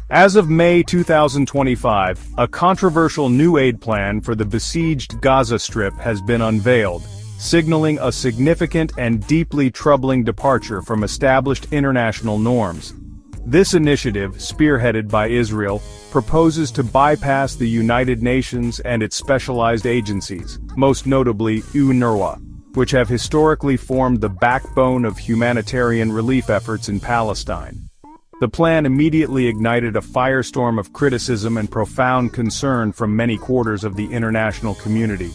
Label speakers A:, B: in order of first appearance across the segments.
A: As of May 2025, a controversial new aid plan for the besieged Gaza Strip has been unveiled, signaling a significant and deeply troubling departure from established international norms. This initiative, spearheaded by Israel, proposes to bypass the United Nations and its specialized agencies, most notably UNRWA, which have historically formed the backbone of humanitarian relief efforts in Palestine. The plan immediately ignited a firestorm of criticism and profound concern from many quarters of the international community.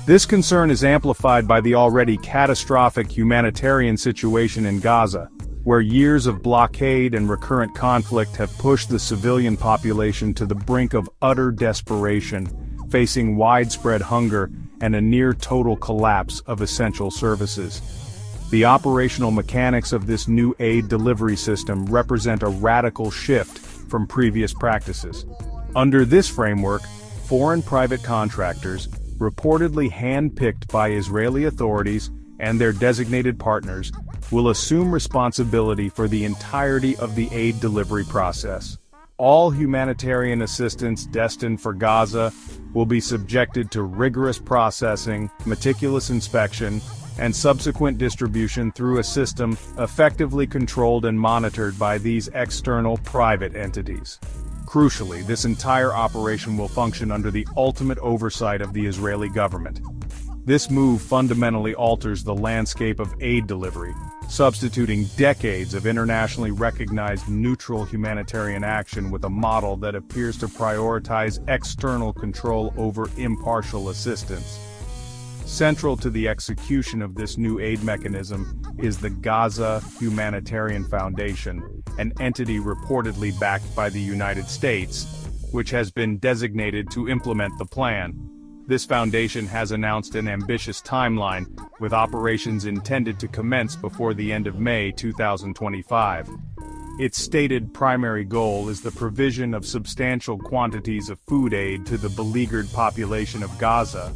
A: This concern is amplified by the already catastrophic humanitarian situation in Gaza, where years of blockade and recurrent conflict have pushed the civilian population to the brink of utter desperation, facing widespread hunger and a near-total collapse of essential services. The operational mechanics of this new aid delivery system represent a radical shift from previous practices. Under this framework, foreign private contractors, reportedly handpicked by Israeli authorities and their designated partners, will assume responsibility for the entirety of the aid delivery process. All humanitarian assistance destined for Gaza will be subjected to rigorous processing, meticulous inspection, and subsequent distribution through a system effectively controlled and monitored by these external private entities. Crucially, this entire operation will function under the ultimate oversight of the Israeli government. This move fundamentally alters the landscape of aid delivery, substituting decades of internationally recognized neutral humanitarian action with a model that appears to prioritize external control over impartial assistance. Central to the execution of this new aid mechanism is the Gaza Humanitarian Foundation, an entity reportedly backed by the United States, which has been designated to implement the plan. This foundation has announced an ambitious timeline, with operations intended to commence before the end of May 2025. Its stated primary goal is the provision of substantial quantities of food aid to the beleaguered population of Gaza.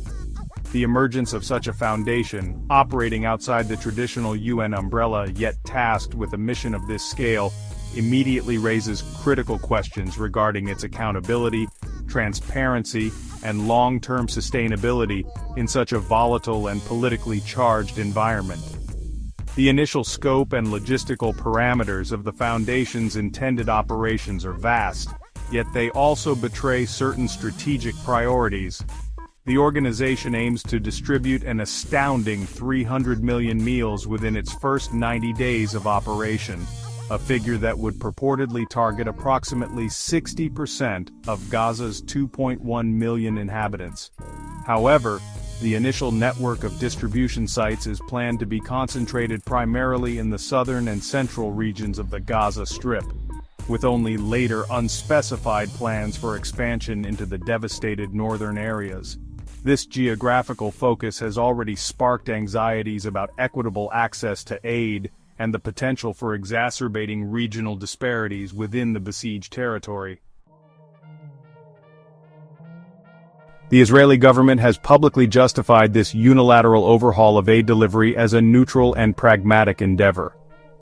A: The emergence of such a foundation, operating outside the traditional UN umbrella yet tasked with a mission of this scale, immediately raises critical questions regarding its accountability, transparency, and long-term sustainability in such a volatile and politically charged environment. The initial scope and logistical parameters of the Foundation's intended operations are vast, yet they also betray certain strategic priorities. The organization aims to distribute an astounding 300 million meals within its first 90 days of operation, a figure that would purportedly target approximately 60% of Gaza's 2.1 million inhabitants. However, the initial network of distribution sites is planned to be concentrated primarily in the southern and central regions of the Gaza Strip, with only later unspecified plans for expansion into the devastated northern areas. This geographical focus has already sparked anxieties about equitable access to aid and the potential for exacerbating regional disparities within the besieged territory. The Israeli government has publicly justified this unilateral overhaul of aid delivery as a neutral and pragmatic endeavor.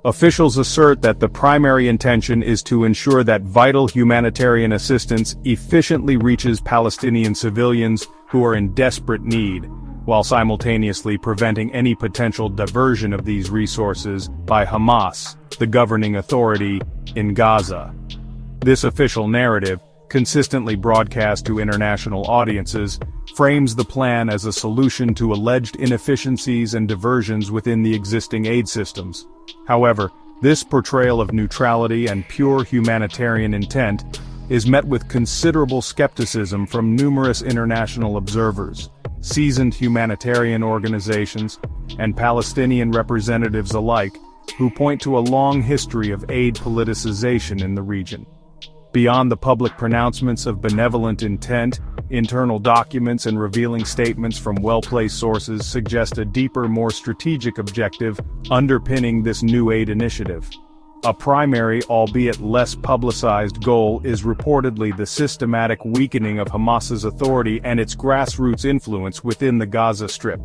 A: Officials assert that the primary intention is to ensure that vital humanitarian assistance efficiently reaches Palestinian civilians who are in desperate need, while simultaneously preventing any potential diversion of these resources by Hamas, the governing authority in Gaza. This official narrative, consistently broadcast to international audiences, frames the plan as a solution to alleged inefficiencies and diversions within the existing aid systems. However, this portrayal of neutrality and pure humanitarian intent is met with considerable skepticism from numerous international observers, seasoned humanitarian organizations, and Palestinian representatives alike, who point to a long history of aid politicization in the region. Beyond the public pronouncements of benevolent intent, internal documents and revealing statements from well-placed sources suggest a deeper, more strategic objective underpinning this new aid initiative. A primary, albeit less publicized goal is reportedly the systematic weakening of Hamas's authority and its grassroots influence within the Gaza Strip.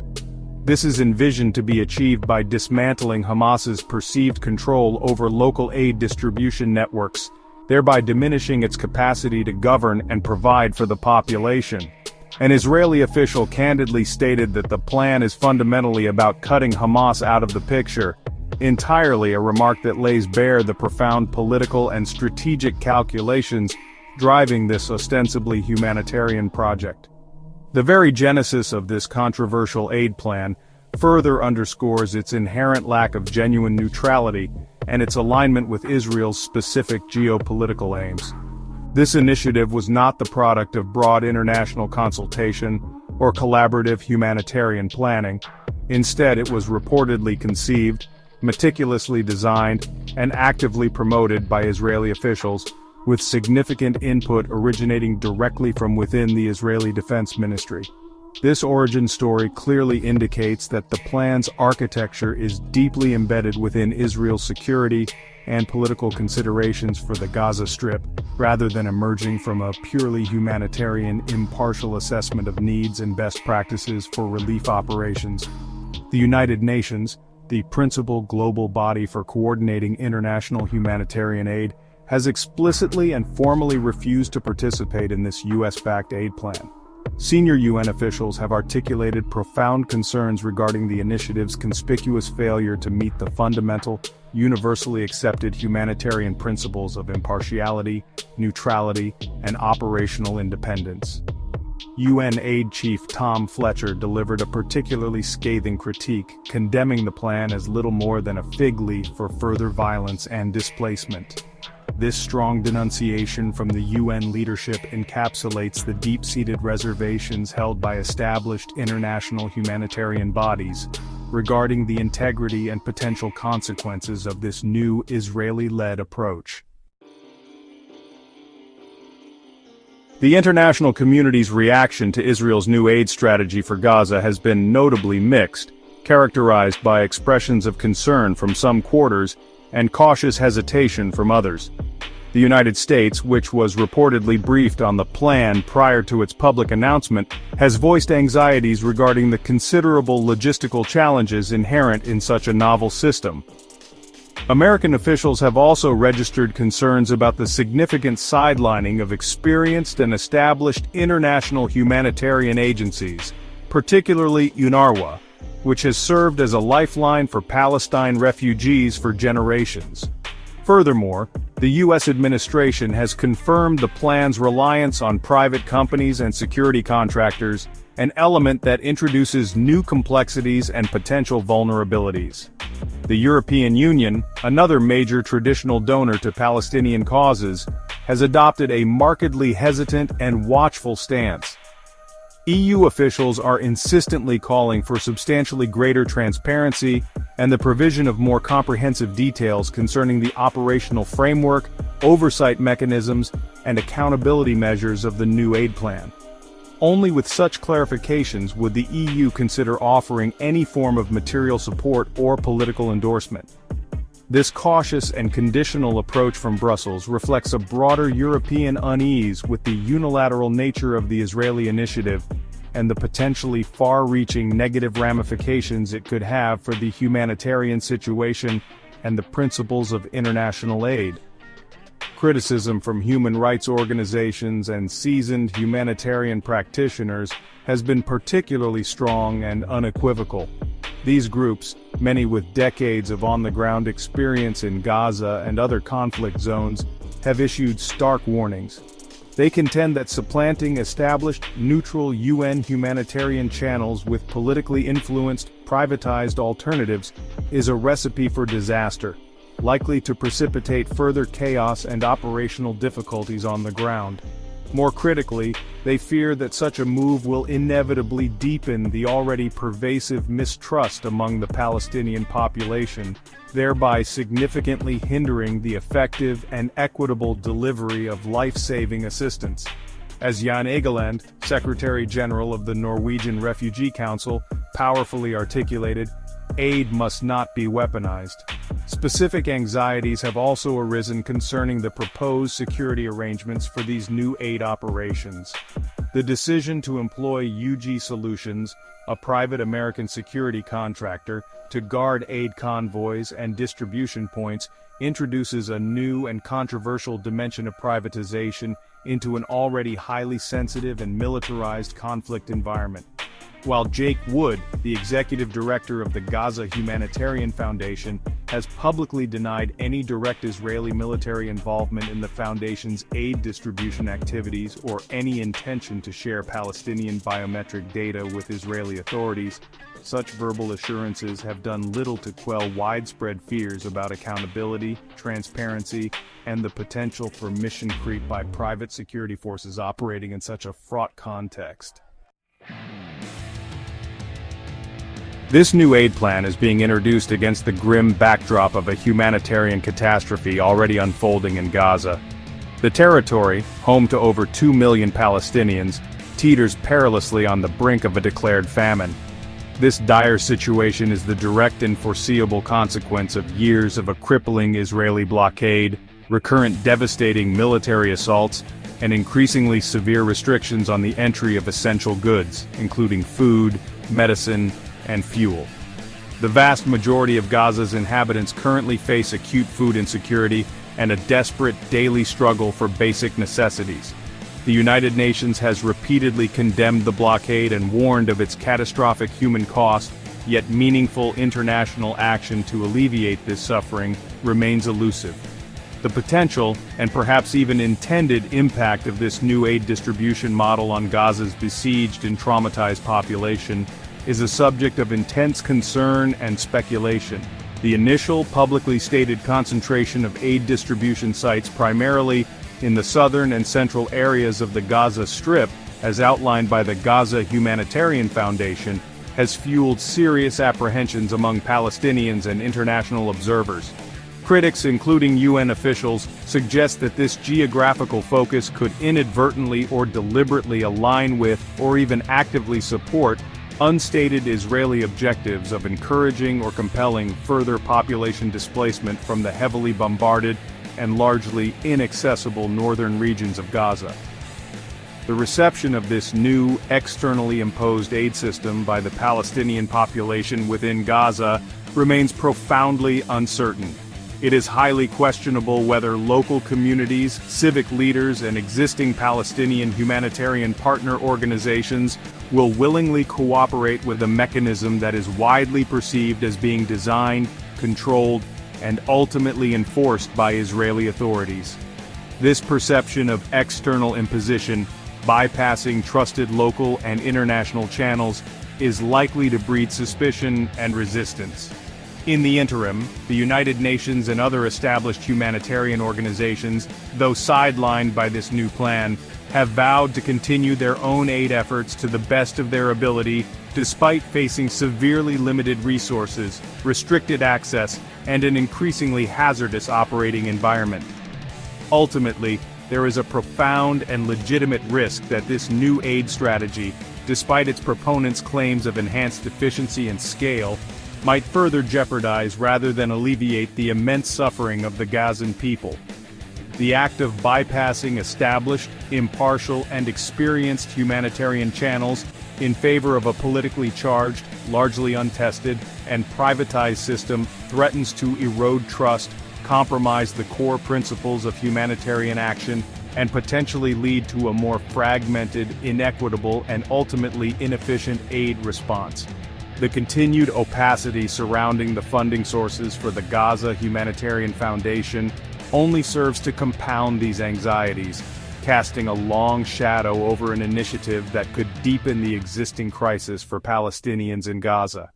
A: This is envisioned to be achieved by dismantling Hamas's perceived control over local aid distribution networks thereby diminishing its capacity to govern and provide for the population. An Israeli official candidly stated that the plan is fundamentally about cutting Hamas out of the picture, entirely a remark that lays bare the profound political and strategic calculations driving this ostensibly humanitarian project. The very genesis of this controversial aid plan further underscores its inherent lack of genuine neutrality and its alignment with Israel's specific geopolitical aims. This initiative was not the product of broad international consultation or collaborative humanitarian planning. Instead, it was reportedly conceived, meticulously designed, and actively promoted by Israeli officials, with significant input originating directly from within the Israeli Defense Ministry. This origin story clearly indicates that the plan's architecture is deeply embedded within Israel's security and political considerations for the Gaza Strip, rather than emerging from a purely humanitarian, impartial assessment of needs and best practices for relief operations. The United Nations, the principal global body for coordinating international humanitarian aid, has explicitly and formally refused to participate in this US-backed aid plan. Senior UN officials have articulated profound concerns regarding the initiative's conspicuous failure to meet the fundamental, universally accepted humanitarian principles of impartiality, neutrality, and operational independence. UN Aid Chief Tom Fletcher delivered a particularly scathing critique, condemning the plan as little more than a fig leaf for further violence and displacement. This strong denunciation from the UN leadership encapsulates the deep-seated reservations held by established international humanitarian bodies regarding the integrity and potential consequences of this new Israeli-led approach. The international community's reaction to Israel's new aid strategy for Gaza has been notably mixed, characterized by expressions of concern from some quarters and cautious hesitation from others. The United States, which was reportedly briefed on the plan prior to its public announcement, has voiced anxieties regarding the considerable logistical challenges inherent in such a novel system. American officials have also registered concerns about the significant sidelining of experienced and established international humanitarian agencies, particularly UNRWA, which has served as a lifeline for Palestine refugees for generations. Furthermore, the U.S. administration has confirmed the plan's reliance on private companies and security contractors, an element that introduces new complexities and potential vulnerabilities. The European Union, another major traditional donor to Palestinian causes, has adopted a markedly hesitant and watchful stance. EU officials are insistently calling for substantially greater transparency and the provision of more comprehensive details concerning the operational framework, oversight mechanisms, and accountability measures of the new aid plan. Only with such clarifications would the EU consider offering any form of material support or political endorsement. This cautious and conditional approach from Brussels reflects a broader European unease with the unilateral nature of the Israeli initiative and the potentially far-reaching negative ramifications it could have for the humanitarian situation and the principles of international aid. Criticism from human rights organizations and seasoned humanitarian practitioners has been particularly strong and unequivocal. These groups, many with decades of on-the-ground experience in Gaza and other conflict zones, have issued stark warnings. They contend that supplanting established, neutral UN humanitarian channels with politically influenced, privatized alternatives is a recipe for disaster, likely to precipitate further chaos and operational difficulties on the ground. More critically, they fear that such a move will inevitably deepen the already pervasive mistrust among the Palestinian population, thereby significantly hindering the effective and equitable delivery of life-saving assistance. As Jan Egeland, Secretary General of the Norwegian Refugee Council, powerfully articulated, aid must not be weaponized. Specific anxieties have also arisen concerning the proposed security arrangements for these new aid operations. The decision to employ UG Solutions, a private American security contractor, to guard aid convoys and distribution points introduces a new and controversial dimension of privatization into an already highly sensitive and militarized conflict environment. While Jake Wood, the executive director of the Gaza Humanitarian Foundation, has publicly denied any direct Israeli military involvement in the foundation's aid distribution activities or any intention to share Palestinian biometric data with Israeli authorities, such verbal assurances have done little to quell widespread fears about accountability, transparency, and the potential for mission creep by private security forces operating in such a fraught context. This new aid plan is being introduced against the grim backdrop of a humanitarian catastrophe already unfolding in Gaza. The territory, home to over 2 million Palestinians, teeters perilously on the brink of a declared famine. This dire situation is the direct and foreseeable consequence of years of a crippling Israeli blockade, recurrent devastating military assaults, and increasingly severe restrictions on the entry of essential goods, including food, medicine, and fuel. The vast majority of Gaza's inhabitants currently face acute food insecurity and a desperate daily struggle for basic necessities. The United Nations has repeatedly condemned the blockade and warned of its catastrophic human cost, yet meaningful international action to alleviate this suffering remains elusive. The potential, and perhaps even intended impact of this new aid distribution model on Gaza's besieged and traumatized population is a subject of intense concern and speculation. The initial publicly stated concentration of aid distribution sites primarily in the southern and central areas of the Gaza Strip, as outlined by the Gaza Humanitarian Foundation, has fueled serious apprehensions among Palestinians and international observers. Critics, including UN officials, suggest that this geographical focus could inadvertently or deliberately align with, or even actively support, unstated Israeli objectives of encouraging or compelling further population displacement from the heavily bombarded and largely inaccessible northern regions of Gaza. The reception of this new, externally imposed aid system by the Palestinian population within Gaza remains profoundly uncertain. It is highly questionable whether local communities, civic leaders, and existing Palestinian humanitarian partner organizations will willingly cooperate with a mechanism that is widely perceived as being designed, controlled, and ultimately enforced by Israeli authorities. This perception of external imposition, bypassing trusted local and international channels, is likely to breed suspicion and resistance. In the interim, the United Nations and other established humanitarian organizations, though sidelined by this new plan, have vowed to continue their own aid efforts to the best of their ability, despite facing severely limited resources, restricted access, and an increasingly hazardous operating environment. Ultimately, there is a profound and legitimate risk that this new aid strategy, despite its proponents' claims of enhanced efficiency and scale, might further jeopardize rather than alleviate the immense suffering of the Gazan people. The act of bypassing established, impartial, and experienced humanitarian channels in favor of a politically charged, largely untested, and privatized system threatens to erode trust, compromise the core principles of humanitarian action, and potentially lead to a more fragmented, inequitable, and ultimately inefficient aid response. The continued opacity surrounding the funding sources for the Gaza Humanitarian Foundation only serves to compound these anxieties, casting a long shadow over an initiative that could deepen the existing crisis for Palestinians in Gaza.